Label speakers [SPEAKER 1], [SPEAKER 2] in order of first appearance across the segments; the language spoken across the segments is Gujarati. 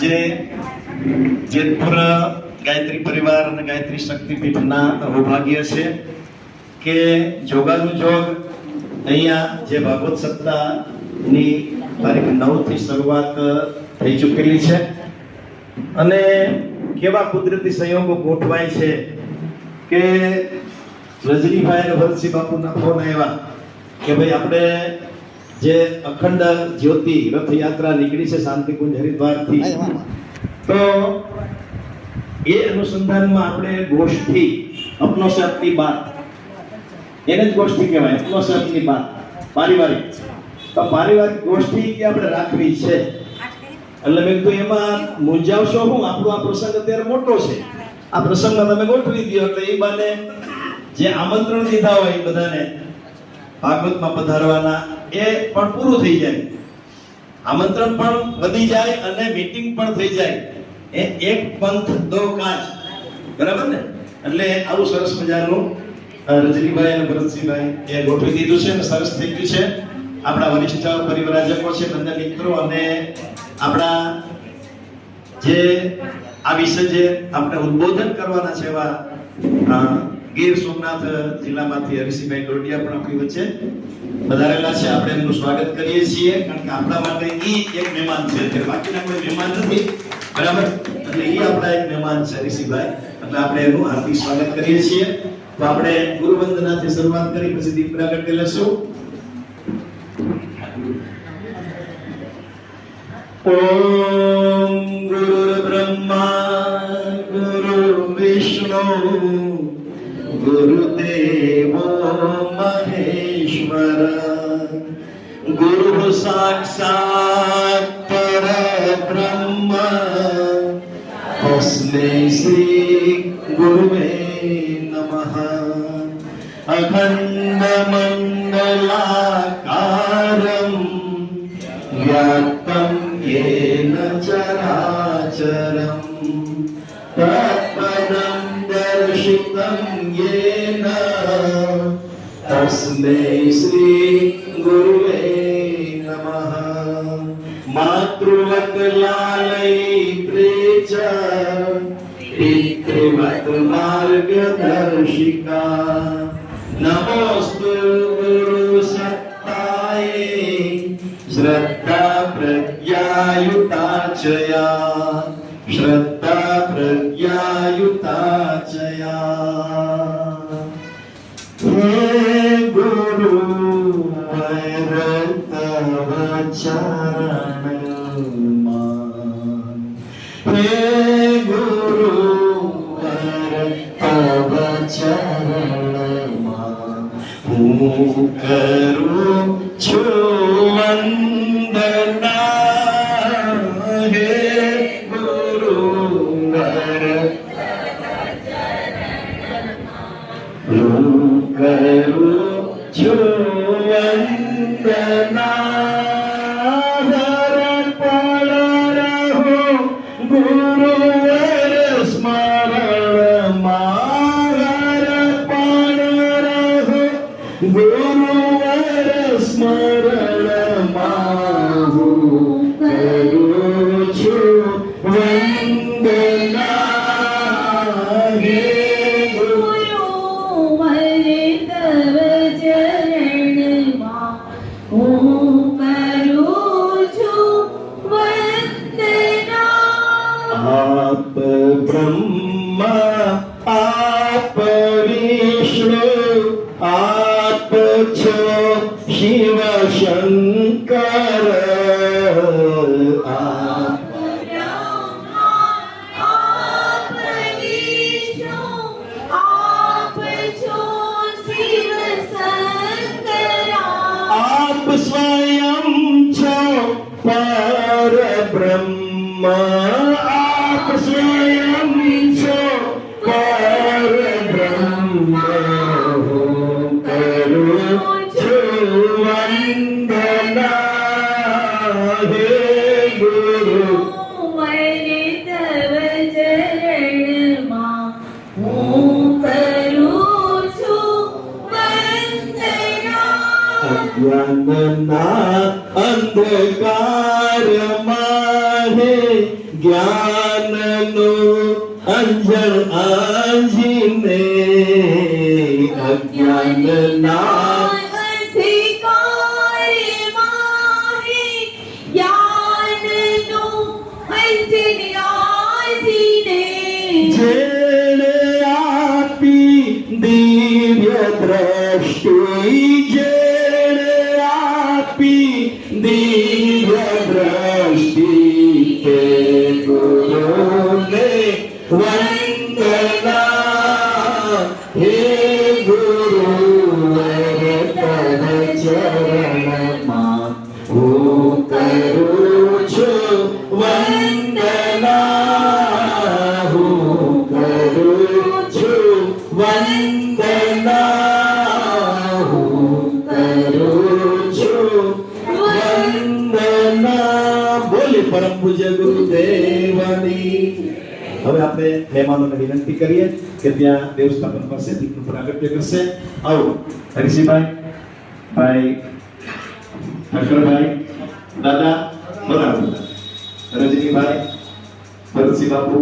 [SPEAKER 1] આજે જેતપુર ગાયત્રી પરિવાર અને ગાયત્રી શક્તિપીઠના સૌભાગ્ય છે કે જોગાનું જોગ અહીંયા જે ભાગવત સપ્તાહની તારીખ 9 થી શરૂઆત થઈ ચૂકેલી છે અને કેવા કુદરતી સંયોગો ગોઠવાય છે કે રજનીભાઈ અને ભરતસિંહ બાપુના ફોન આવ્યા કે ભાઈ આપણે જે અખંડ જ્યોતિ રથયાત્રા નીકળી છે શાંતિકુંજ હરિદ્વારથી, તો એ અનુસંધાનમાં આપણે ગોષ્ઠી અપનો સાથની બાત, એને જ ગોષ્ઠી કહેવાય, અપનો સાથની બાત, પારિવારિક. તો પારિવારિક ગોષ્ઠી કે આપણે રાખવી છે. એટલે મેં કીધું એમાં મૂંઝાવશો હું, આપણો આ પ્રસંગ અત્યારે મોટો છે, આ પ્રસંગમાં તમે ગોઠવી દો એટલે એ બાને જે આમંત્રણ દીધા હોય બધાને ભાગવતમાં પધારવાના એ પણ પૂરું થઈ જાય, આમંત્રણ પણ વધી જાય અને મીટિંગ પણ થઈ જાય. એ એક પંથ દો કાજ, બરાબર ને? એટલે આવું સરસ મજાનું રજનીભાઈ અને ભરતસિંહભાઈ એ ગોઠવી દીધું છે અને સરસ થઈ ગયું છે. આપણા વરિષ્ઠ પરિવરાજકો છે, બંને મિત્રો, અને આપણા જે આ વિશે જે આપણે ઉદ્બોધન કરવાના છે એવા ગીર સોમનાથ જિલ્લામાંથી હરિસિંહભાઈ ડોડિયા પણ આપણી વચ્ચે પધારેલા છે. આપણે એમનું સ્વાગત કરીએ છીએ કારણ કે આપણા માટે ઈ એક મહેમાન છે, એટલે બાકીના કોઈ મહેમાન નથી, બરાબર? એટલે ઈ આપણા એક મહેમાન છે હરિસિંહભાઈ, એટલે આપણે એનું હાર્દિક સ્વાગત કરીએ છીએ. તો આપણે ગુરુ વંદનાથી શરૂઆત કરી પછી દીપ પ્રાગટ્ય લેશું. ઓમ ગુરુ બ્રહ્મા ગુરુ વિષ્ણુ ગુરુદેવો મહેશ્વર ગુરુ સાક્ષાત પરબ્રહ્મ તસ્मै શ્રી ગુરુવે નમઃ. અખંડ મંગલાકારમ વ્યાપ્તમ येन चराचरं तत्पदं दर्शितं येन तस्मै श्री गुरुवे नमः. मातृवत् लालयित्रे च पितृवत् मार्गदर्शिका नमोस्तु गुरुसत्ताये श्रद्धा प्रज्ञायुताचया श्रद्धा प्रज्ञायुताचया. हे गुरु तव चरणમાં, हे गुरु तव ચરણમાં હું કરું છું વંદના. હે ગુરુવર હું કરું છું વંદના. ધરણ પડ રહું ગુરુવર સ્મરણમાં, ધરણ પડ રહું ગુરુવર સ્મરણમાં હું કરું છું વંદના. હે
[SPEAKER 2] ગુરુવર તવ ચરણમાં હું કરું છું વંદના.
[SPEAKER 1] આપ બ્રહ્મા આપ વિષ્ણુ આપ છો શિવ શંકર. આપ આપ સ્વયં છો પરબ્રહ્મ. આપ સ્વયં છો પરબ્રહ્મ. હું કરું છું વંદના. હે ગુરુ
[SPEAKER 2] તવ ચરણમાં હું કરું છું વંદના.
[SPEAKER 1] અજ્ઞાન અજ્ઞાનના અંધકારમાં હે જ્ઞાનનો અંજન આંજીને અજ્ઞાનના જેણે આપી દિવ્ય દ્રષ્ટિ જેણે આપી દિવ્ય દ્રષ્ટિ તે ગુરુને વંદના હે ગુરુવર તવ ચરણમાં હું કરું છું વંદના હું કરું છું વંદના હું કરું છું વંદના. બોલે પરમ પૂજ્ય ગુરુદેવની. હવે આપણે મહેમાનોને વિનંતી કરીએ કે ત્યાં દેવસ્થાપન પાસે દીપનું પ્રાગટ્ય કરશે. આવો હરીશભાઈ, ભાઈ ઠક્કરભાઈ, દાદા બરાબર, રજનીભાઈ, ભરતસિંહ બાપુ,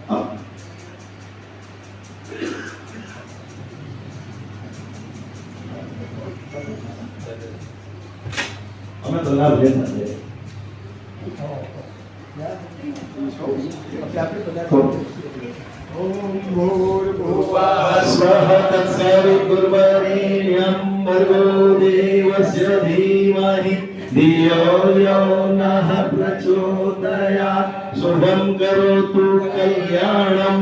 [SPEAKER 1] આવો. અમે તો લાભ લેતા છે.
[SPEAKER 3] ઓમ ભૂર્ભુવઃ
[SPEAKER 1] સ્વઃ તત્સવિતુર્વરેણ્યં ભર્ગો દેવસ્ય ધીમહિ ધિયો યો નઃ પ્રચોદયાत्. શુભં કરોતુ કલ્યાણં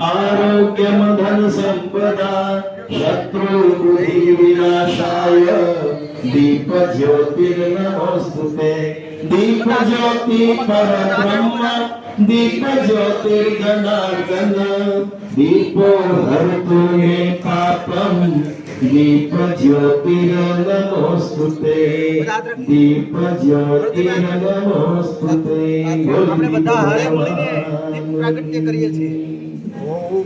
[SPEAKER 1] આરોગ્યં ધન સંપદા શત્રુ બુદ્ધિ વિનાશાય દીપ જ્યોતિર્નમોસ્તુતે. દીપ જ્યોતિ પરબ્રહ્મ દીપ જ્યોતિર્ગણાર્ગન દીપો હરતુ મે પાપમ દીપ જ્યોતિર્નમોસ્તુતે. દીપ જ્યોતિર્નમોસ્તુતે.
[SPEAKER 3] આપણે બધા હળે મળીને દીપ પ્રાગટ્ય કરીએ છીએ. ઓમ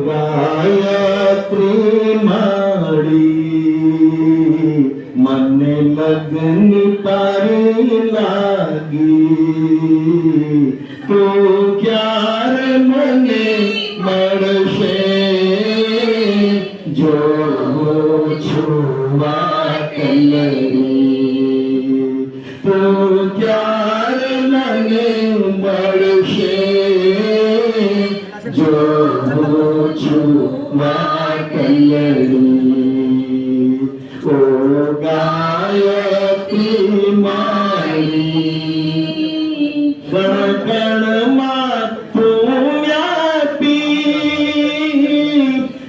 [SPEAKER 1] ગાયત્રી માડી મને લગ્ન તારી લાગી. તું ક્યારે મને મળશે જો હું છું વાકલરી. તું ક્યારે મને મળશે જો હું છું વાકલરી. ઓ ગાયત્રી મારી કણ કણમાં તું વ્યાપી.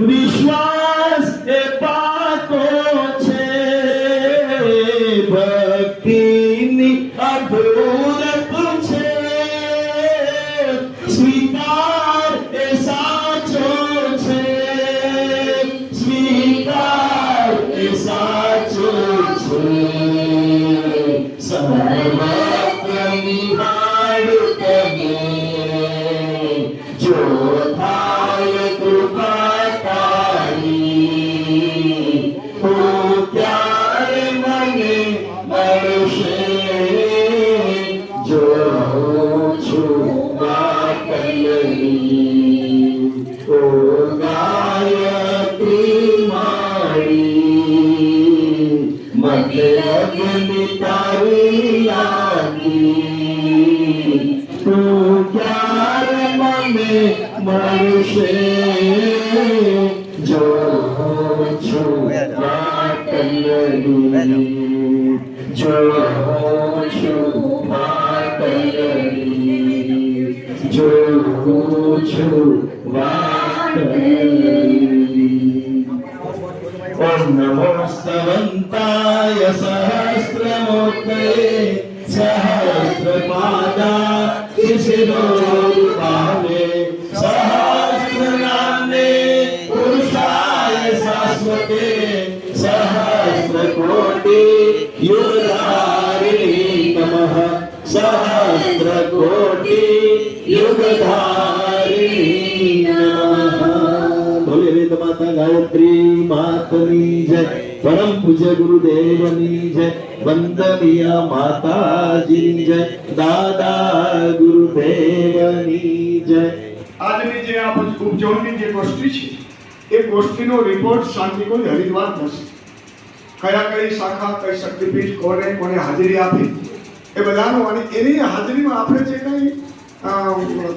[SPEAKER 1] વિશ્વાસ એ પાકો છે ભક્તિની અઢળક છે. સ્વીકાર એ સાચો છે સ્વીકાર એ સાચો છે. સર્વત્ર નિહાળું તને જો થાય કૃપા તારી. તું ક્યારે મને મળશે જો હું છું વાકલરી. ઓ ગાયત્રી મારી મને લગ્ન તારી લાગી. તું ક્યારે મને મળશે જો હું છું વાકલરી. જો હું છું વાકલરી. જો હું છું વાકલરી. ઓમ નમો સ્તવંતાય સહસ્રમૂર્તયે સહસ્રપાદા શિશિરોરુભાવે સહસ્રનામે પુરુષાય શાશ્વતે સહસ્રકોટિ યુગધારિણી નમઃ. સહસ્રકોટિ યુગધારિણી નમઃ. ભોલે વેદ માતા ગાયત્રી માતની જય. પરમ પૂજ્ય ગુરુદેવની જય, વંદનીય માતાજીની જય, દાદા ગુરુદેવની જય.
[SPEAKER 4] આજની જે આ ઉપજોનની જે ગોષ્ઠી છે એ ગોષ્ઠીનો રિપોર્ટ શાંતિકુંજ હરિદ્વાર થશે. કયા કઈ શાખા, કઈ શક્તિપીઠ, કોને કોને હાજરી આપી એ બધાનું, અને એની હાજરીમાં આપણે જે કંઈ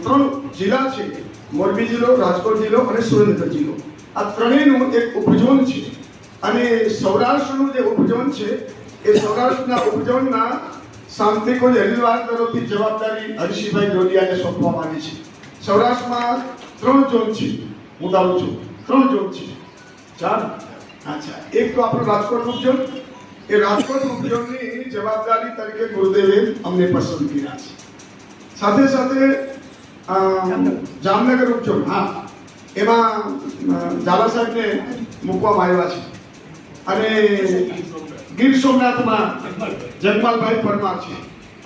[SPEAKER 4] 3 જિલ્લા છે, મોરબી જિલ્લો, રાજકોટ જિલ્લો અને સુરેન્દ્રનગર જિલ્લો, આ ત્રણેયનું એક ઉપઝોન છે. અને સૌરાષ્ટ્રનું જે ઉપઝોન છે એ સૌરાષ્ટ્રના ઉપઝોનના શાંતિકુંજ હરિદ્વાર તરફથી જવાબદારી હરીશભાઈ જોડિયાને સોંપવામાં આવી છે. સૌરાષ્ટ્રમાં 3 ઝોન છે, હું કહું છું 3 ઝોન છે. ચાલ, અચ્છા, એક તો આપણો રાજકોટ ઉપઝોન, એ રાજકોટ ઉપઝોનની જવાબદારી તરીકે ગુરુદેવે અમને પસંદ કર્યા છે. સાથે સાથે જામનગર ઉપઝોન, હા, એમાં ઝાલા સાહેબને મૂકવામાં આવ્યા છે. અને ગીર સોમનાથમાં જગમાલભાઈ પરમાર છે.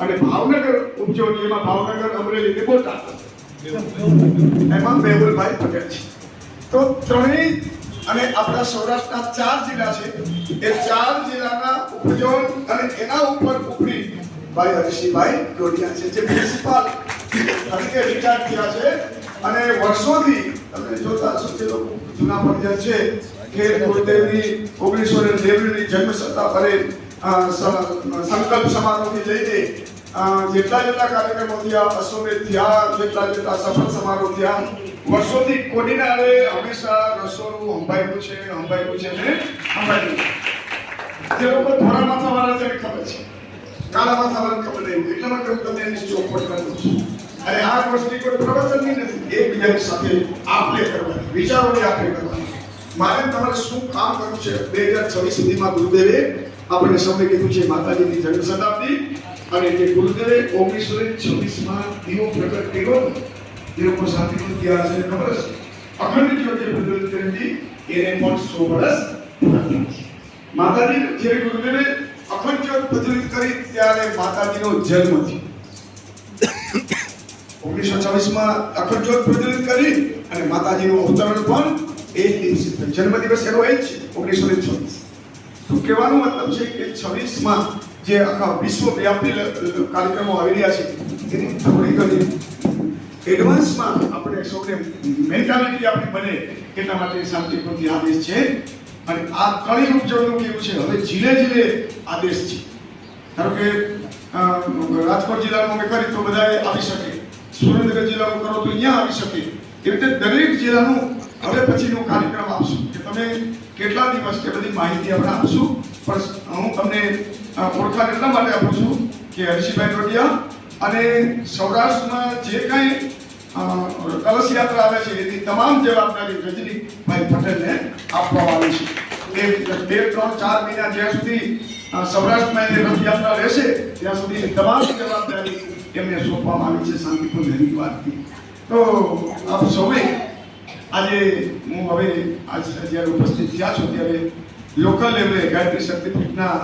[SPEAKER 4] અને ભાવનગર ઉપઝોન, એમાં ભાવનગર, અમરેલી ને બોટાદ, એમાં મેહુલભાઈ પટેલ છે. તો ત્રણેય અને આપણા સૌરાષ્ટ્રના 4 જિલ્લા છે, એ 4 જિલ્લાના ઉપઝોન અને એના ઉપર ઉપરી ભાઈ હરીશભાઈ જોડિયા છે, જે પ્રિન્સિપાલ તરીકે રિટાયર થયા છે. અને વર્ષોથી તમે જોતા છો કે લોકો જૂના પરિજન છે કે ગુરુદેવની 1990ની જન્મ શતા પરે સંકલ્પ સમારોહથી લઈને જેટલા કાર્યક્રમો થયા, અશ્વમેધ થયા, જેટલા સફળ સમારોહ થયા, વર્ષોથી કોડીના આવે હંમેશા રસોડું સંભાળ્યું છે ને સંભાળ્યું. જે લોકો ધોળા માથાવાળા છે ખબર છે, કાળા માથાવાળાને ખબર નહીં, એટલા માટે હું તમને એની ચોખવટ કરું છું. અને આ ગોષ્ઠી કોઈ પ્રવચનની નથી, એકબીજાની સાથે આપણે કરવાની, વિચારોની આપણે કરવાની. મારે તમારે શું કામ કરવું છે? 2026 સુધીમાં ગુરુદેવે આપણે સૌને કીધું છે માતાજીની જન્મ શતાબ્દી, અને જે ગુરુદેવે 1926માં દીવો પ્રગટ કર્યો, એ લોકો શાંતિકુંજ ત્યાં છે ખબર છે, અખંડ જ્યોતિ પ્રજ્વલિત કરી હતી, એને પણ 100 વર્ષ પૂરા થયા છે. માતાજી જ્યારે ગુરુદેવે અખંડ જ્યોત પ્રજ્વલિત કરી ત્યારે માતાજીનો જન્મ થયો. 1926માં અખંડ જ્યોત પ્રજ્વલિત કરી અને માતાજીનું અવતરણ પણ એ જ દિવસે થયું. જન્મદિવસ એનો એ જ છે 1926. તો કહેવાનો મતલબ છે કે 26માં જે આખા વિશ્વવ્યાપી કાર્યક્રમો આવી રહ્યા છે એની થોડી ઘણી એડવાન્સમાં આપણે સૌને મેન્ટાલિટી આપણી બને એટલા માટે શાંતિકુંજથી આદેશ છે. અને આ ત્રણેય ઉપજોનનું કેવું છે, હવે જીલે જીલે આદેશ છે. ધારો કે રાજકોટ જિલ્લામાં અમે કરી તો બધાએ આવી શકે, સુરેન્દ્રનગર જિલ્લામાં કરો તો અહીંયા આવી શકે. એ રીતે દરેક જિલ્લાનું હવે પછીનો કાર્યક્રમ આપશું કે તમે કેટલા દિવસ કે બધી માહિતી આપણે આપશું. પણ હું તમને ઓળખાણ એટલા માટે આપું છું કે હરીશભાઈ જોડિયા અને સૌરાષ્ટ્રમાં જે કાંઈ કલશ યાત્રા આવે છે એની તમામ જવાબદારી રજનીભાઈ પટેલને આપવામાં આવી છે. એ 2, 3, 4 મહિના જ્યાં સુધી સૌરાષ્ટ્રમાં એ રથયાત્રા રહેશે ત્યાં સુધી તમામ જવાબદારી એમને સોંપવામાં આવી છે શાંતિકુંજ હરિદ્વારથી. તો આપ સૌએ આજે હું હવે જ્યારે ઉપસ્થિત થયા છો ત્યારે લોકલ લેવલે ગાયત્રી શક્તિપીઠના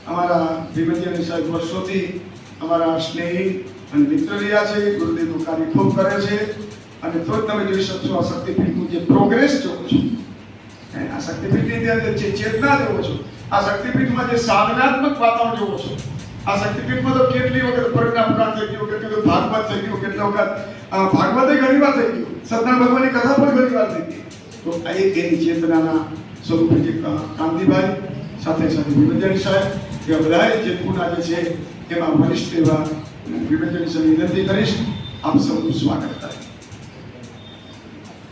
[SPEAKER 4] અમારા ભીમજીયાની સાહેબ વર્ષોથી અમારા સ્નેહી અને મિત્ર રહ્યા છે, ગુરુદેવનું કાર્ય ખૂબ કરે છે. અને તો જ તમે જોઈ શકશો આ શક્તિપીઠનું જે પ્રોગ્રેસ જોવો છો, આ શક્તિપીઠની અંદર જે ચેતના જોવો છો, આ શક્તિપીઠમાં જે સાધનાત્મક વાતાવરણ જોવો છો, આ શક્તિપીઠમાં તો કેટલી વખત પરિણામ પ્રાપ્ત થઈ ગયું, કેટલી વખત ભાગવત થઈ ગયું, કેટલી વખત ભાગવતે ઘણી વાર થઈ ગયું, સત્યનારાયણ ભગવાનની કથા પણ ઘણી વાર થઈ ગઈ. તો આ એક એની ચેતનાના સ્વરૂપે જે કાંતિભાઈ સાથે સાથે ભીમજીયાની સાહેબ એ બધાએ જે ગુણ આજે છે એમાં વરિષ્ઠ એવા ભીમજીયાની સાહેબ વિનંતી કરીશ આપ સૌનું સ્વાગત થાય.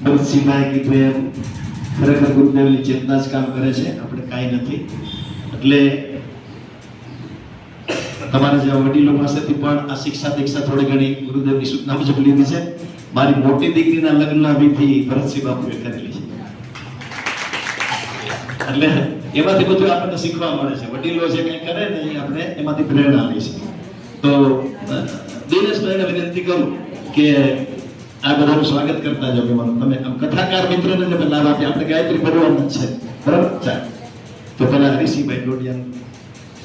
[SPEAKER 1] ભરતસિંહભાઈ કીધું એમ ખરેખર ગુરુદેવની ચેતના જ કામ કરે છે, આપણે કાંઈ નથી. એટલે તમારા જેવા વડીલો પાસેથી પણ આ શિક્ષા દીક્ષા થોડી ઘણી ગુરુદેવની સૂચના મુજબ લીધી છે. મારી મોટી દીકરીના લગ્નના વિધિ ભરતસિંહ બાપુએ કરેલી છે. એટલે એમાંથી બધું આપણને શીખવા મળે છે. વડીલો જે કંઈ કરે ને એ આપણે એમાંથી પ્રેરણા લઈ છે. તો દિનેશભાઈને વિનંતી કરું કે આ બધાનું સ્વાગત કરતા જાઓ. તમે આમ કથાકાર મિત્રોને લાભ આપી, આપણે ગાયત્રી ભરવાનું જ છે, બરાબર? ચાલો, તો પેલા હરીશભાઈ જોડિયાનું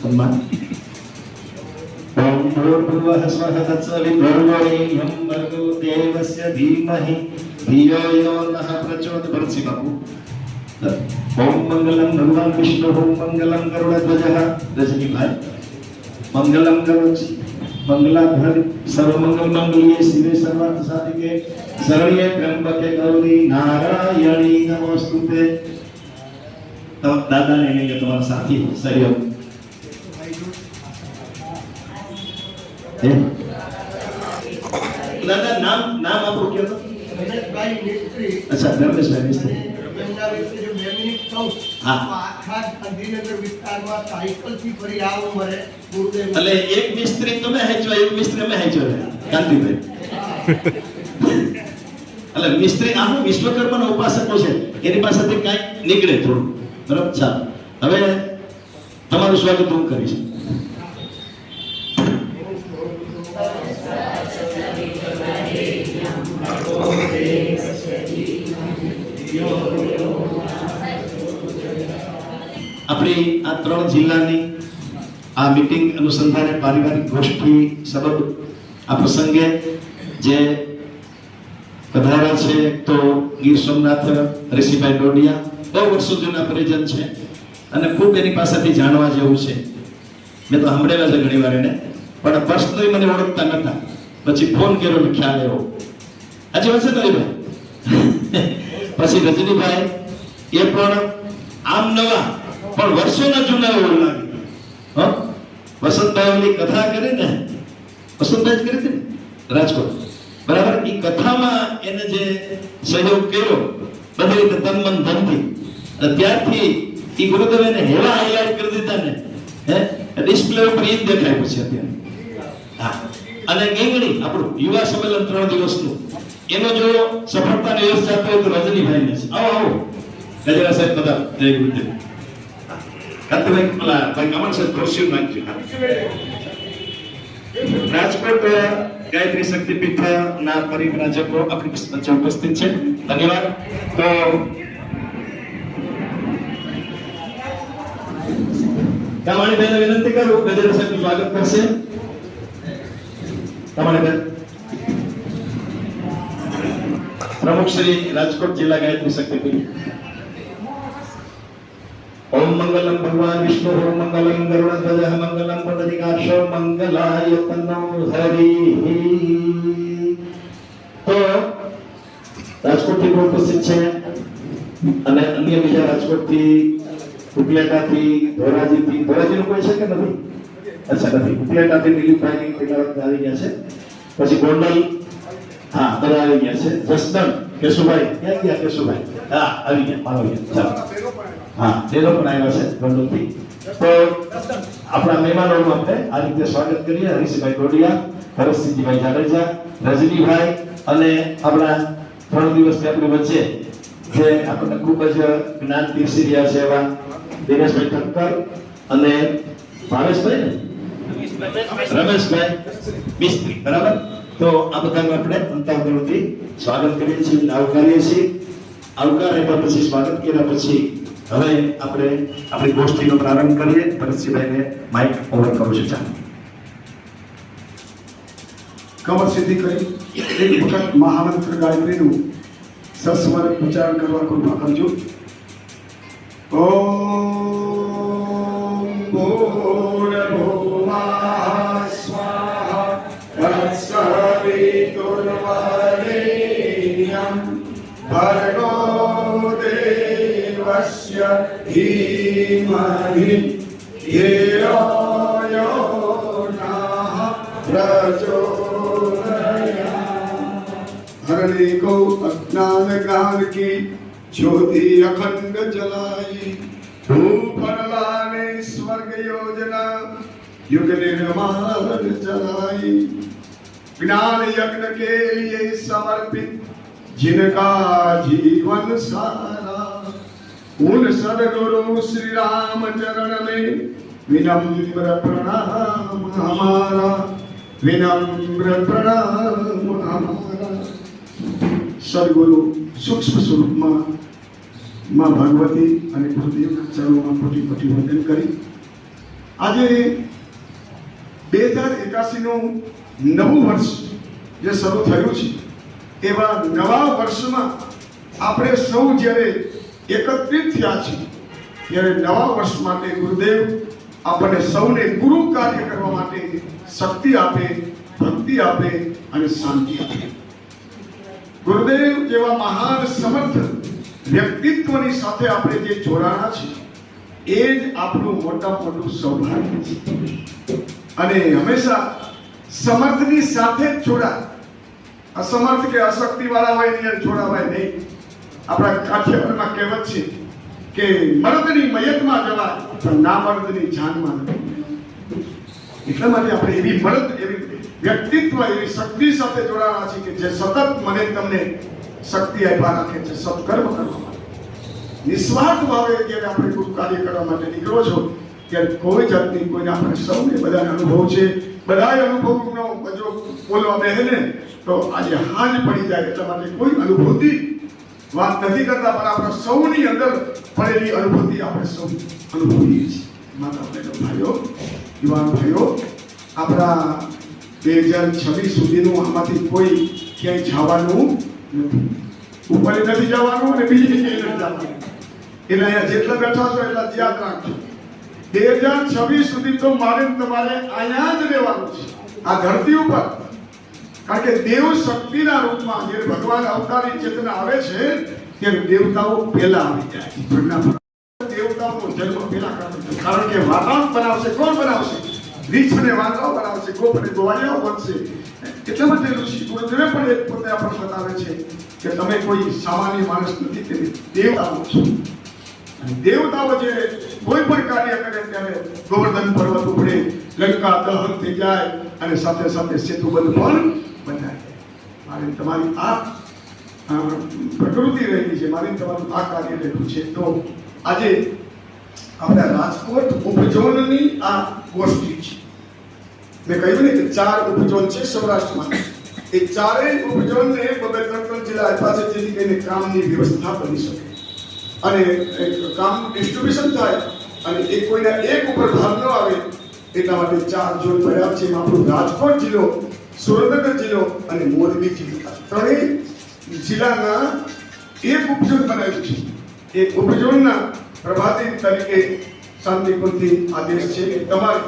[SPEAKER 1] સન્માન. ઓમ ભૂર્ભુવઃ સ્વઃ તત્સવિતુર્વરેણ્યં ભર્ગો દેવસ્ય ધીમહિ ધિયો યો નઃ પ્રચોદયાત્. ભરતસિંહ બાપુ ઓમ મંગલમ ભગવાન વિષ્ણુ ઓમ મંગલમ ગરુડધ્વજ રજનીભાઈ મંગલમ કરોચી મંગલાધર સર્વમંગલ મંગલ્યે શિવે સર્વાર્થ સાધિકે શરણ્યે ત્ર્યંબકે ગૌરી નારાયણી નમોસ્તુતે. તો દાદાને લઈને તમારા સાથી સહયોગ દાદા નામ આપણું કયો તો?
[SPEAKER 3] રમેશભાઈ મિસ્ત્રી.
[SPEAKER 1] અચ્છા ધર્મેશભાઈ મિસ્ત્રી.
[SPEAKER 3] રમેશના વિશે જો 2 મિનિટ કહું
[SPEAKER 1] હા.
[SPEAKER 3] તો આખા ગાંધીનગર વિસ્તારમાં સાયકલથી ફરી આ ઉંમરે ગુરુદેવ
[SPEAKER 1] એટલે એક મિસ્ત્રી તમે હેચવા એક મિસ્ત્રી અમે હેચવા કાંતિભાઈ. એટલે મિસ્ત્રી આનું વિશ્વકર્માનો ઉપાસકો છે એની પાસેથી કાંઈક નીકળે થોડું બરાબર. ચાલો હવે તમારું સ્વાગત હું કરીશ. આપણી આ 3 જિલ્લાની આ મીટિંગ અનુસંધાને પારિવારિક ગોષ્ઠી સબબ આ પ્રસંગે જે પધાર્યા છે તો ગીર સોમનાથ ઋષિભાઈ ડોડિયા બહુ વર્ષો જૂના પરિજન છે અને ખૂબ એની પાસેથી જાણવા જેવું છે. મેં તો સાંભળેલા છે ઘણી વાર એને, પણ પર્સનલી મને ઓળખતા નતા. પછી ફોન કર્યો ને ખ્યાલ આવ્યો. આજે વાત છે ભાઈ. પછી રજનીભાઈ એ પણ આમ નવા પણ વર્ષોના જૂના એવું લાગે. હા, વસંતભાઈ ઓલી કથા કરી ને, વસંતભાઈ જ કરી હતી ને રાજકોટ, બરાબર. એ કથામાં એને જે સહયોગ કર્યો બધી રીતે તન મન ધનથી, ત્યારથી એ ગુરુદેવ એને હેવા હાઈલાઇટ કરી દીધા ને, હે ડિસ્પ્લે ઉપર એ જ દેખાય પછી અત્યારે. હા, અને ગેંગણી આપણું યુવા સંમેલન 3 દિવસનું એનો જો સફળતાનો યશ જાતો હોય તો રજનીભાઈને છે. આવો આવો ગજરા સાહેબ બધા જય ગુરુદેવ. કાંતિભાઈ પેલા ભાઈ કમલ સાહેબ ખુરશી નાખજો. રાજકોટ ગાયત્રી શક્તિપીઠના પરિવ્રાજકો આપણી વચ્ચે ઉપસ્થિત છે. ધન્યવાદ. તો કામાણીભાઈને વિનંતી કરું ગજરા સાહેબનું સ્વાગત કરશે. કામાણીભાઈ પ્રમુખ શ્રી રાજકોટ જિલ્લા ગાયત્રી શક્તિપીઠ. ઓમ મંગલમ ભગવાન વિષ્ણુ ઓમ મંગલમ ગરુડધ્વજ મંગલમ પુંડરીકાક્ષ મંગલાય તનો હરિ. તો રાજકોટથી ઉપસ્થિત છે અને અન્ય બીજા રાજકોટથી, ઉપલેટાથી, ધોરાજીથી. ધોરાજીનું કોઈ છે કે નથી? અચ્છા નથી. ઉપલેટાથી દિલીપભાઈ પેલા વખતે આવી ગયા છે. પછી ગોંડલ, હા બધા આવી ગયા છે. જસદણ કેશુભાઈ ક્યાં ગયા? કેશુભાઈ હા આવી ગયા. ચાલો હા તેનો પણ આવ્યા છે ગોંડલથી. તો આપણા મહેમાનોનું આપણે આ રીતે સ્વાગત કરીએ. હરીશભાઈ ડોડિયા, હરસિંહજીભાઈ જાડેજા, રજનીભાઈ અને આપણા 3 દિવસથી આપણી વચ્ચે જે આપણને ખૂબ જ જ્ઞાન પીરસી રહ્યા છે એવા દિનેશભાઈ ઠક્કર અને ભાવેશભાઈ ને રમેશભાઈ મિસ્ત્રી, બરાબર. તો આ બધાનું આપણે અંતઃકરણથી સ્વાગત કરીએ છીએ, આવકારીએ છીએ. આવકાર આપ્યા પછી, સ્વાગત કર્યા પછી હવે આપણે આપણી ગોષ્ઠીનો પ્રારંભ કરીએ. ભરતસિંહભાઈને માઇક ઓવર કરું છું. ચાલો
[SPEAKER 4] કમર સિદ્ધિ કરી એક વખત મહામંત્ર ગાયત્રીનું સસ્વર ઉચ્ચારણ કરવા કૃપા કરજો. ઓમ ભૂર્ભુવઃ સ્વાહા તત્સવિતુર્વરેણ્યં ભર્ગો દેવસ્ય ધીમહિ ધિયો યો નઃ प्रचोदयात्। हरणे को अज्ञान ज्ञान की ज्योति अखंड जलाई, भूपर लाने स्वर्ग योजना युग निर्माण चलाई। ज्ञान यज्ञ के लिए समर्पित जिनका जीवन सारा, उन सदगुरु श्री राम चरण में विनम्र प्रणाम हमारा, विनम्र प्रणाम हमारा। सदगुरु सूक्ष्म स्वरूपમાં માં ભગવતી અને ગુરુદેવના ચરણોમાં કોટી કોટી વંદન કરી આજે 2081 નું નવું વર્ષ જે શરૂ થયું છે એવા નવા વર્ષમાં આપણે સૌ જ્યારે એકત્રિત થયા છીએ ત્યારે નવા વર્ષ માટે ગુરુદેવ આપણને સૌને ગુરુ કાર્ય કરવા માટે શક્તિ આપે, ભક્તિ આપે અને શાંતિ આપે. ગુરુદેવ જેવા મહાન સમર્થ વ્યક્તિત્વની સાથે આપણે જે જોડાણા છે એ જ આપણું મોટામાં મોટું સૌભાગ્ય છે. અને હંમેશા સમર્થની સાથે જ જોડાય. અસમર્થ કે અશક્તિ વાળા હોય એને જોડાવાય નહીં. આપણા કાઠિયાવાડમાં કહેવત છે કે મર્દની મયતમાં જવાય પણ ના મર્દની જાનમાં નથી. એટલા માટે આપણે એવી મર્દ, એવી વ્યક્તિત્વ, એવી શક્તિ સાથે જોડાણા છે કે જે સતત મને તમને શક્તિ આપ્યા રાખે છે સત્કર્મ કરવા માટે. નિસ્વાર્થ ભાવે જ્યારે આપણે ગુરુ કાર્ય કરવા માટે નીકળો છો ત્યારે કોઈ જાતની કોઈને આપણે સૌને બધાને અનુભવ છે. બધાય અનુભવનો જો બોલવા બેસે ને તો આજે હાજ પડી જાય. એટલા માટે કોઈ અનુભૂતિ વાત નથી કરતા પણ આપણા સૌની અંદર પડેલી અનુભૂતિ આપણે સૌ અનુભવીએ છીએ. માતા બહેનો, ભાઈઓ, યુવાન ભાઈઓ, આપણા 2026 સુધીનું આમાંથી કોઈ ક્યાંય જવાનું નથી. ઉપર નથી જવાનું અને બીજી ક્યાંય નથી જવાનું. એટલે અહીંયા જેટલા બેઠા છો એટલા યાદ રાખજો. 2026 સુધી તો મારે તમારે અહીંયા જ રહેવાનું છે, આ ધરતી ઉપર. કારણ કે દેવ શક્તિના રૂપમાં જ્યારે ભગવાન અવતારી ચેતના આવે છે ત્યારે દેવતાઓ પહેલા આવી જાય છે. દેવતાઓનો જન્મ પહેલા કરે છે. કારણ કે વાતાવરણ બનાવશે કોણ બનાવશે? રીછ અને વાંદરાઓ બનાવશે, ગોપ અને ગોવાળિયાઓ બનશે. એટલા માટે ઋષિ ગુરુદેવે પણ એક પોતે આપણને બતાવે છે કે તમે કોઈ સામાન્ય માણસ નથી, તે દેવતાઓ છો. દેવતાઓ જે કોઈ પણ કાર્ય કરે ત્યારે ગોવર્ધન પર્વત ઉપડે, લંકા દહન થઈ જાય અને સાથે સાથે સેતુબંધ પણ બંધાય. મારે તમારી આ પ્રકૃતિ રહેલી છે, મારે તમારું આ કાર્ય રહેલું છે. તો આજે આપણા રાજકોટ ઉપઝોનની આ ગોષ્ઠી છે. મેં કહ્યું ને કે 4 ઉપઝોન છે સૌરાષ્ટ્રમાં. એ ચારેય ઉપઝોનને 2-3 જિલ્લા આપ્યા છે જેથી કરીને કામની વ્યવસ્થા બની શકે અને કામનું ડિસ્ટ્રીબ્યુશન થાય અને એ કોઈના એક ઉપર ભાર ન આવે. એટલા માટે 4 ઝોન પડ્યા છે. એમાં આપણું રાજકોટ જિલ્લો, સુરેન્દ્રનગર જિલ્લો અને મોરબી જિલ્લો, ત્રણેય જિલ્લાના એક ઉપઝોન બનાવ્યું છે. એ ઉપઝોનના પ્રભારી તરીકે શાંતિપુરથી આદેશ છે કે તમારે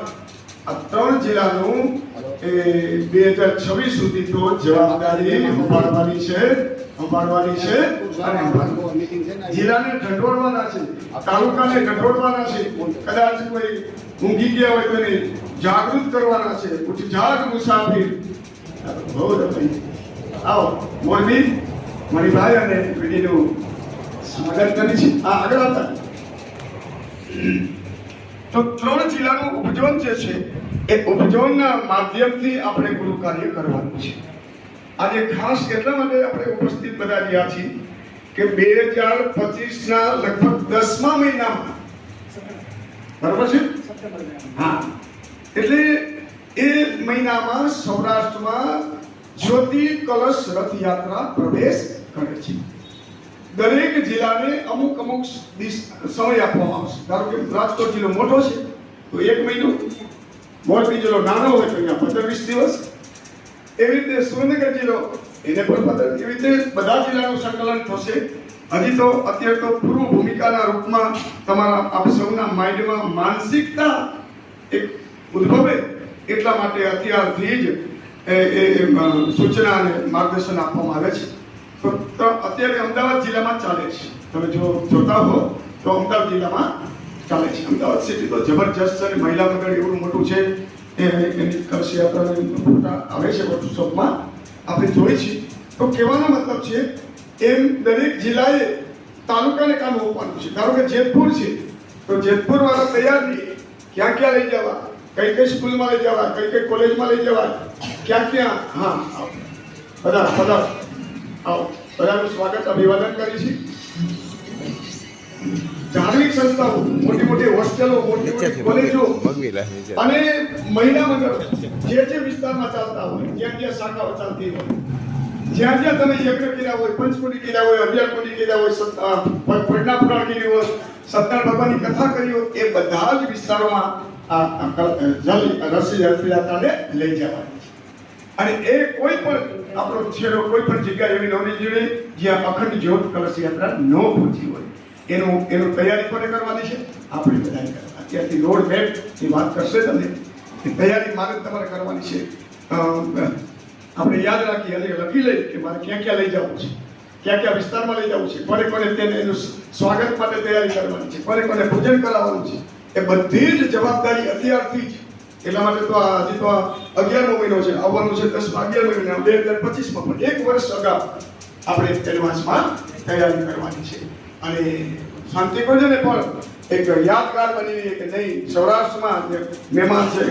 [SPEAKER 4] આ 3 જિલ્લાનું 2026 સુધી તો જવાબદારી સંભાળવાની છે અને જિલ્લાને ઢંઢોળવાના છે, તાલુકાને ઢંઢોળવાના છે. કદાચ કોઈ ઊંઘી ગયા હોય તો એને જાગૃત કરવાના છે. ઉઠ જાગ મુસાફિર. બહુ રફી. આવો મોરબી મણિભાઈ અને પીડીનું સ્વાગત કરી છે. આગળ આવતા તો 3 જિલ્લાનું ઉપઝોન જે છે એ ઉપઝોનના માધ્યમથી આપણે ગુરુ કાર્ય કરવાનું છે. આજે ખાસ એટલા માટે આપણે ઉપસ્થિત બધા રહ્યા છીએ કે 2025ના લગભગ 10મા મહિનામાં, બરાબર છે? હા, એટલે એ મહિનામાં સૌરાષ્ટ્રમાં જ્યોતિ કલશ રથયાત્રા પ્રવેશ કરે છે. દરેક જિલ્લાને અમુક સમય આપવામાં આવશે. ધારો કે રાજકોટ જિલ્લો મોટો છે તો 1 મહિનો, મોરબી જિલ્લો નાનો હોય તો અહીંયા 15-20 દિવસ, એવી રીતે સુરેન્દ્રનગર જિલ્લો એને પણ 15, એવી રીતે બધા જિલ્લાનું સંકલન થશે. હજી તો અત્યારે તો પૂર્વ ભૂમિકાના રૂપમાં તમારા આપ સૌના માઇન્ડમાં માનસિકતા એક ઉદ્ભવે એટલા માટે અત્યારથી જ સૂચના અને માર્ગદર્શન આપવામાં આવે છે. તો અત્યારે અમદાવાદ જિલ્લામાં ચાલે છે. તમે જો જોતા હો તો અમદાવાદ જિલ્લામાં ચાલે છે. અમદાવાદ સિટી તો જબરજસ્ત છે. મહિલા મંડળ એવું મોટું છે. એની કલશયાત્રાની ફોટા આવે છે વર્કશોપમાં, આપણે જોઈ છે. તો કહેવાનો મતલબ છે એમ દરેક જિલ્લાએ તાલુકાને કામ આપવાનું છે. ધારો કે જેતપુર છે તો જેતપુર વાળા તૈયાર રહે, ક્યાં ક્યાં લઈ જવા, કઈ કઈ સ્કૂલમાં લઈ જવા, કઈ કઈ કોલેજમાં લઈ જવા, ક્યાં ક્યાં. હા, બધા આવો, બધાનું સ્વાગત, અભિવાદન કરી છે. ધાર્મિક સંસ્થાઓ, મોટી હોસ્ટેલો, મોટી કોલેજો અને મહિલા મંડળો જે વિસ્તારમાં ચાલતા હોય, જ્યાં શાખાઓ ચાલતી હોય, જ્યાં તમે યજ્ઞ કર્યા હોય, પંચકોટી કર્યા હોય, 11 કોટી કર્યા હોય, પટના પુરાણ કર્યું હોય, સત્યનારાયણ ભગવાનની કથા કરી હોય, એ બધા જ વિસ્તારોમાં આ રથયાત્રાને લઈ જવાની છે. અને એ કોઈ પણ આપણો છેડો કોઈ પણ જગ્યા એવી ન હોવી જોઈએ જ્યાં અખંડ જ્યોત કલશ યાત્રા ન પહોંચી હોય. એનું તૈયારી કોને કરવાની છે? આપણે બધાએ કરવાની. અત્યારથી રોડ મેપ ની વાત કરશે તમને કે તૈયારી મારે તમારે કરવાની છે. આપણે યાદ રાખીએ અને લખી લઈએ કે મારે ક્યાં ક્યાં લઈ જવું છે, ક્યાં ક્યાં વિસ્તારમાં લઈ જવું છે, કોને કોને તેને એનું સ્વાગત માટે તૈયારી કરવાની છે, કોને કોને ભોજન કરાવવાનું છે, એ બધી જ જવાબદારી અત્યારથી જ. એટલા માટે તો હજી તો 11મો મહિનો છે, આવવાનું છે 10માં 11 મહિના 2025માં, પણ 1 વર્ષ અગાઉ આપણે એડવાન્સમાં તૈયારી કરવાની છે. અને શાંતિકુંજને પણ એક યાદગાર બની કે નહીં, સૌરાષ્ટ્રમાં જે મહેમાન છે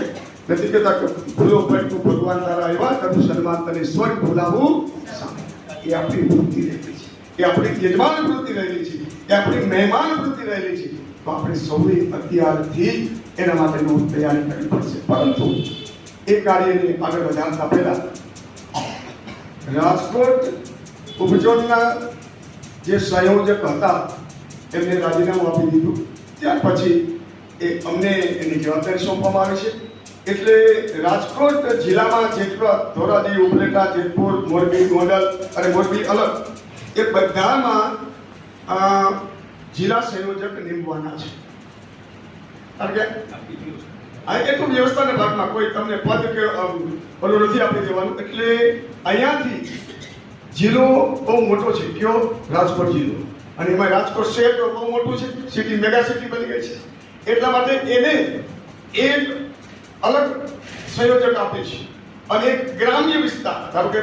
[SPEAKER 4] નથી કહેતા કે ભૂલો ભટકું ભગવાન તારા એવા કરું સન્માન તને સ્વર્ગ ભૂલાવું સામે. એ આપણી વૃત્તિ રહેલી છે, એ આપણી યજમાન વૃત્તિ રહેલી છે, એ આપણી મહેમાન વૃત્તિ રહેલી છે. તો આપણે સૌએ અત્યારથી એના માટેનું તૈયારી કરવી પડશે. પરંતુ એ કાર્યને આગળ વધારતા પહેલા રાજકોટ ઉપજોનના જે સંયોજક હતા એમને રાજીનામું આપી દીધું. ત્યાર પછી અમને એની જવાબદારી સોંપવામાં આવી છે. એટલે રાજકોટ જિલ્લામાં જેટલા ધોરાજી, ઉપલેટા, જેતપુર, મોરબી, ગોંડલ અને મોરબી અલગ, એ બધામાં જિલ્લા સંયોજક નીમવાના છે. કારણ કે આ એટલું વ્યવસ્થાના ભાગમાં કોઈ તમને પદ કે ઓલું નથી આપી દેવાનું. એટલે અહીંયાથી જિલ્લો બહુ મોટો છે. કયો? રાજકોટ જિલ્લો. અને એમાં રાજકોટ શહેર તો બહુ મોટું છે, સિટી, મેગા સિટી બની ગઈ છે. એટલા માટે એને એક અલગ સંયોજક આપે છે. અને એક ગ્રામ્ય વિસ્તાર, ધારો કે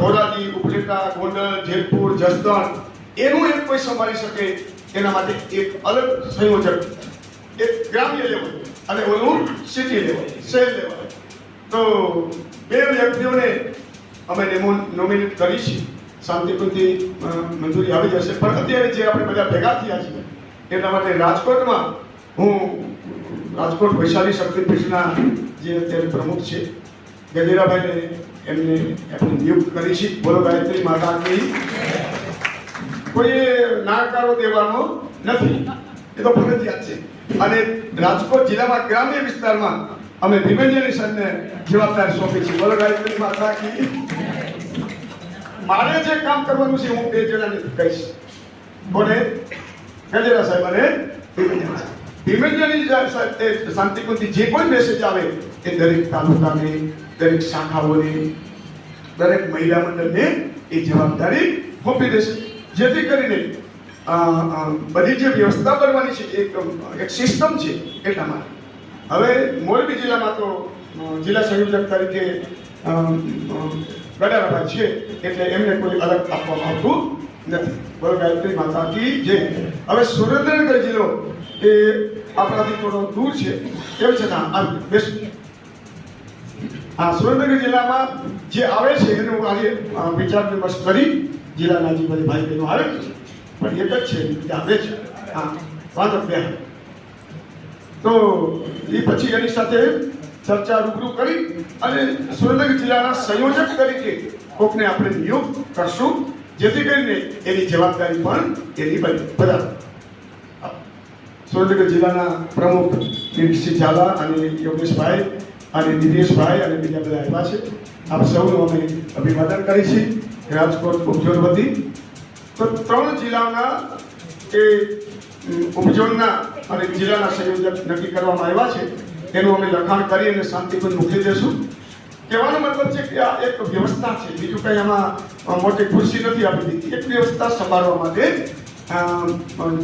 [SPEAKER 4] ધોરાજી, ઉપલેટા, ગોંડલ, જેતપુર, જસદણ, એનું એક કોઈ સંભાળી શકે એના માટે એક અલગ સંયોજક, એક ગ્રામ્ય લેવલ અને ઓલું સિટી લેવલ, શહેર લેવલ. તો 2 વ્યક્તિઓને અમે નોમિનેટ કરી છે. શાંતિપૂર્ણથી મંજૂરી આવી જશે. પણ અત્યારે જે આપણે બધા ભેગા થયા છીએ એટલા માટે રાજકોટમાં હું રાજકોટ વૈશાલી શક્તિપીઠના જે અત્યારે પ્રમુખ છે ગજેરાભાઈને એમને આપણે નિયુક્ત કરી છે. બોલો ગાયત્રી માતાની. કોઈએ નાકારો દેવાનો નથી, એ તો ફરજિયાત છે. અને રાજકોટ જિલ્લામાં ગ્રામ્ય વિસ્તારમાં અમે ભીમેન્દ્રની સરને જવાબદારી સોંપી છે. બોલો ગાયત્રી માતાની. મારે જે કામ કરવાનું છે હું 2 જણાને કહીશ. કોને? ગજેરા સાહેબ અને ભીમેન્દ્રની શાંતિકુંજથી જે કોઈ મેસેજ આવે એ દરેક તાલુકાને, દરેક શાખાઓને, દરેક મહિલા મંડળને એ જવાબદારી સોંપી દેશે. જેથી કરીને બધી જે વ્યવસ્થા કરવાની છે એક સિસ્ટમ છે. એટલા માટે હવે મોરબી જિલ્લામાં તો જિલ્લા સંયોજક તરીકે ગડારાભાઈ છે, એટલે એમને કોઈ અલગ આપવામાં આવતું નથી. બોલો ગાયત્રી માતા કી જય. હવે સુરેન્દ્રનગર જિલ્લો એ આપણાથી થોડો દૂર છે, કેમ છે ના બેસ્ટ. સુરેન્દ્રનગર જિલ્લામાં જે આવે છે એનું આજે વિચાર વિમર્શ કરી જિલ્લાના જે બધી ભાઈ બહેનો આવે છે, પણ એક જ છે જે આવે છે. વાંધો બે. તો એ પછી એની સાથે ચર્ચા રૂબરૂ કરી અને સુરેન્દ્રનગર જિલ્લાના સંયોજક તરીકે કોકને આપણે નિયુક્ત કરશું, જેથી કરીને એની જવાબદારી પણ એની બની. બધા સુરેન્દ્રનગર જિલ્લાના પ્રમુખ શ્રી ઝાલા અને યોગેશભાઈ અને દિનેશભાઈ અને બીજા બધા આવ્યા છે. આપ સૌનું અમે અભિવાદન કરી છે રાજકોટ ઉપઝોન વતી. તો 3 જિલ્લાના એ ઉપઝોનના અને જિલ્લાના સંયોજક નક્કી કરવામાં આવ્યા છે. એનું અમે લખાણ કરી અને શાંતિપૂર્ણ મોકલી દઈશું. કહેવાનો મતલબ છે કે આ એક વ્યવસ્થા છે, બીજું કંઈ આમાં મોટી ખુરશી નથી આપી દીધી. એક વ્યવસ્થા સંભાળવા માટે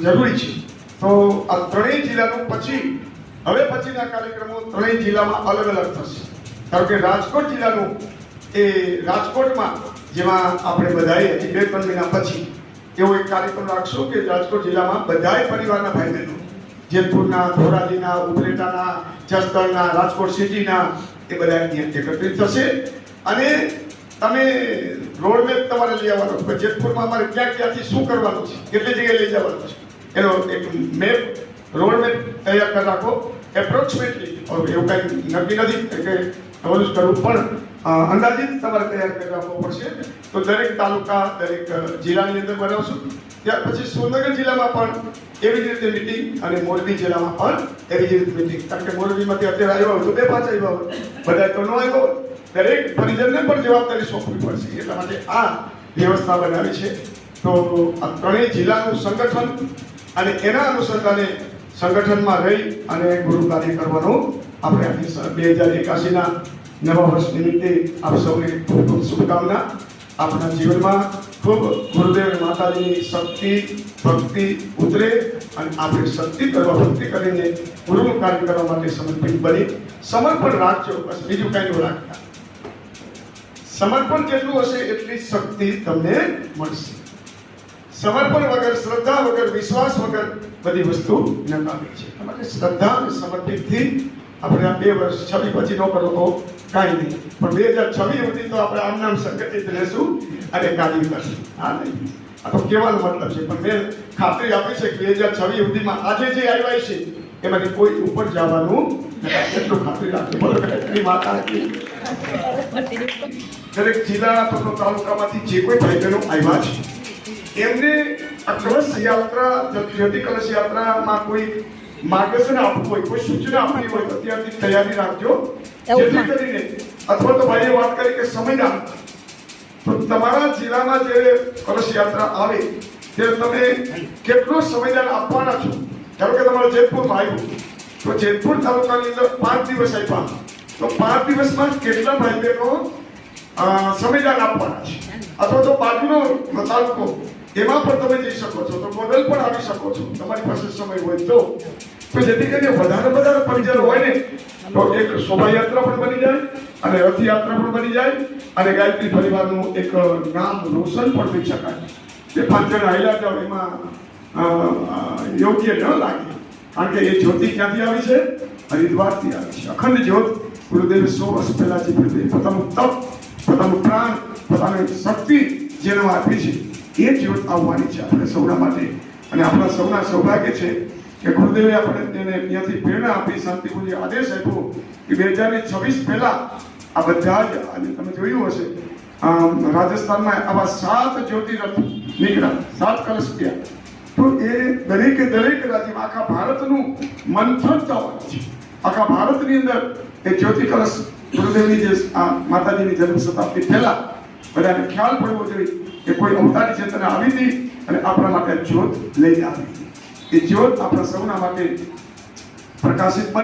[SPEAKER 4] જરૂરી છે. તો આ 3 જિલ્લાનું હવે પછીના કાર્યક્રમો 3 જિલ્લામાં અલગ અલગ થશે. કારણ કે રાજકોટ જિલ્લાનું એ રાજકોટમાં જેમાં આપણે બધાએ હજી 2-3 મહિના પછી એવો એક કાર્યક્રમ રાખશું કે રાજકોટ જિલ્લામાં બધાય પરિવારના ભાઈ બહેનો, જેતપુરના, ધોરાજીના, ઉપલેટાના, જસદણના, રાજકોટ સિટીના, એ બધા એકત્રિત થશે. અને તમે રોડમેપ તમારે લઈ આવવાનો છે. જેતપુરમાં અમારે ક્યાંથી શું કરવાનું છે, કેટલી જગ્યાએ લઈ જવાનું છે, એનો એક મેપ, રોડમેપ તૈયાર કરી રાખો. એપ્રોક્સિમેટલી એવું કંઈ નક્કી નથી કે ઓલું કરવું, પણ અંદાજિત તમારે તૈયાર કરી રાખવો પડશે. તો દરેક તાલુકા, દરેક જિલ્લાની અંદર બનાવશું. ત્યાર પછી સુરેન્દ્રનગર જિલ્લામાં પણ એવી જ રીતે મિટિંગ અને મોરબી જિલ્લામાં પણ એવી જ રીતે મિટિંગ. કારણ કે મોરબીમાંથી અત્યારે આવ્યા હોય તો 2-5 આવ્યા હોય, બધા તો ન આવ્યા હોય. દરેક પરિજનને પણ જવાબદારી સોંપવી પડશે. એટલા માટે આ વ્યવસ્થા બનાવી છે. તો આ ત્રણેય જિલ્લાનું સંગઠન અને એના અનુસંધાને સંગઠનમાં રહી અને ગુરુ કાર્ય કરવાનું આપણે આજે 2081ના નવા વર્ષ નિમિત્તે આપ સૌને ખૂબ ખૂબ શુભકામના. આપણા જીવનમાં ખૂબ ગુરુદેવ માતાજીની શક્તિ ભક્તિ ઉતરે અને આપણે શક્તિ કરવા ભક્તિ કરીને ગુરુનું કાર્ય કરવા માટે સમર્પિત બની સમર્પણ રાખજો. બસ બીજું કઈ ન રાખતા. સમર્પણ જેટલું હશે એટલી શક્તિ તમને મળશે. સમર્પણ વગર, શ્રદ્ધા વગર, વિશ્વાસ વગર બધી વસ્તુ નકામી છે. માટે શ્રદ્ધા અને સમર્પિતથી આપણે આ 2 વર્ષ 26 પછી ન કરો તો કાંઈ નહીં, પણ 2026 સુધી તો આપણે આમ નામ સંગઠિત રહેશું અને કાર્ય કરશું. હા નહીં, આ તો કહેવાનો મતલબ છે. પણ મેં ખાતરી આપી છે કે 2026 સુધીમાં આજે જે આવ્યા છે એમાંથી કોઈ ઉપર જવાનું નથી. એટલું ખાતરી રાખજો. બોલો એની માતા હતી. દરેક જિલ્લા અથવા તાલુકામાંથી જે કોઈ ભાઈ બહેનો આવ્યા છે એમને આ કલશ યાત્રા, જ્યોતિ કલશ યાત્રામાં કોઈ માર્ગદર્શન આપવું હોય, કોઈ સૂચના આપવી હોય તો અત્યારથી તૈયારી રાખજો. જેથી કરીને અથવા તો ભાઈએ વાત કરી કે સમયદાન, તો તમારા જિલ્લામાં જે કલશ યાત્રા આવે ત્યારે તમે કેટલો સમયદાન આપવાના છો. ધારો કે તમારે જેતપુરમાં આવ્યું તો જેતપુર તાલુકાની અંદર 5 દિવસ આપ્યા તો 5 દિવસમાં કેટલા ભાઈ બહેનો સમયદાન આપવાના છે. અથવા તો બાજુનો તાલુકો એમાં પણ તમે જઈ શકો છો, તો ગોંડલ પણ આવી શકો છો તમારી પાસે સમય હોય તો જેથી કરીને વધારે પરિજન હોય ને તો એક શોભાયાત્રા પણ બની જાય અને રથયાત્રા પણ બની જાય અને ગાયત્રી પરિવારનું એક નામ રોશન પણ થઈ શકાય. એ 5 જણ હાલ્યા જાવ એમાં યોગ્ય ન લાગે, કારણ કે એ જ્યોતિ ક્યાંથી આવી છે? હરિદ્વારથી આવી છે. અખંડ જ્યોત ગુરુદેવે 100 વર્ષ પહેલા જે ગુરુદેવે પોતાનું તપ, પોતાનું પ્રાણ, પોતાની શક્તિ જેને આપી છે એ જ્યોત આવવાની છે આપણે સૌના માટે. અને આપણા સૌના સૌભાગ્ય છે કે ગુરુદેવે આપણે તેને ત્યાંથી પ્રેરણા આપી, શાંતિપૂર્વક આદેશ આપ્યો કે 2026 પહેલા આ બધા જ, અને તમે જોયું હશે રાજસ્થાનમાં આવા 7 જ્યોતિરથ નીકળ્યા, 7 કલશ ગયા. તો એ દરેક રાજ્યમાં આખા ભારતનું મંથન થવાનું છે. આખા ભારતની અંદર એ જ્યોતિ કલશ ગુરુદેવની જે માતાજીની જન્મ શતાબ્દી પહેલા બધાને ખ્યાલ પડવો જોઈએ કે કોઈ અવતારી ચેતના આવી હતી અને આપણા માટે જ્યોત લઈને આવી હતી. એ જ્યોત આપણા સૌના માટે પ્રકાશિત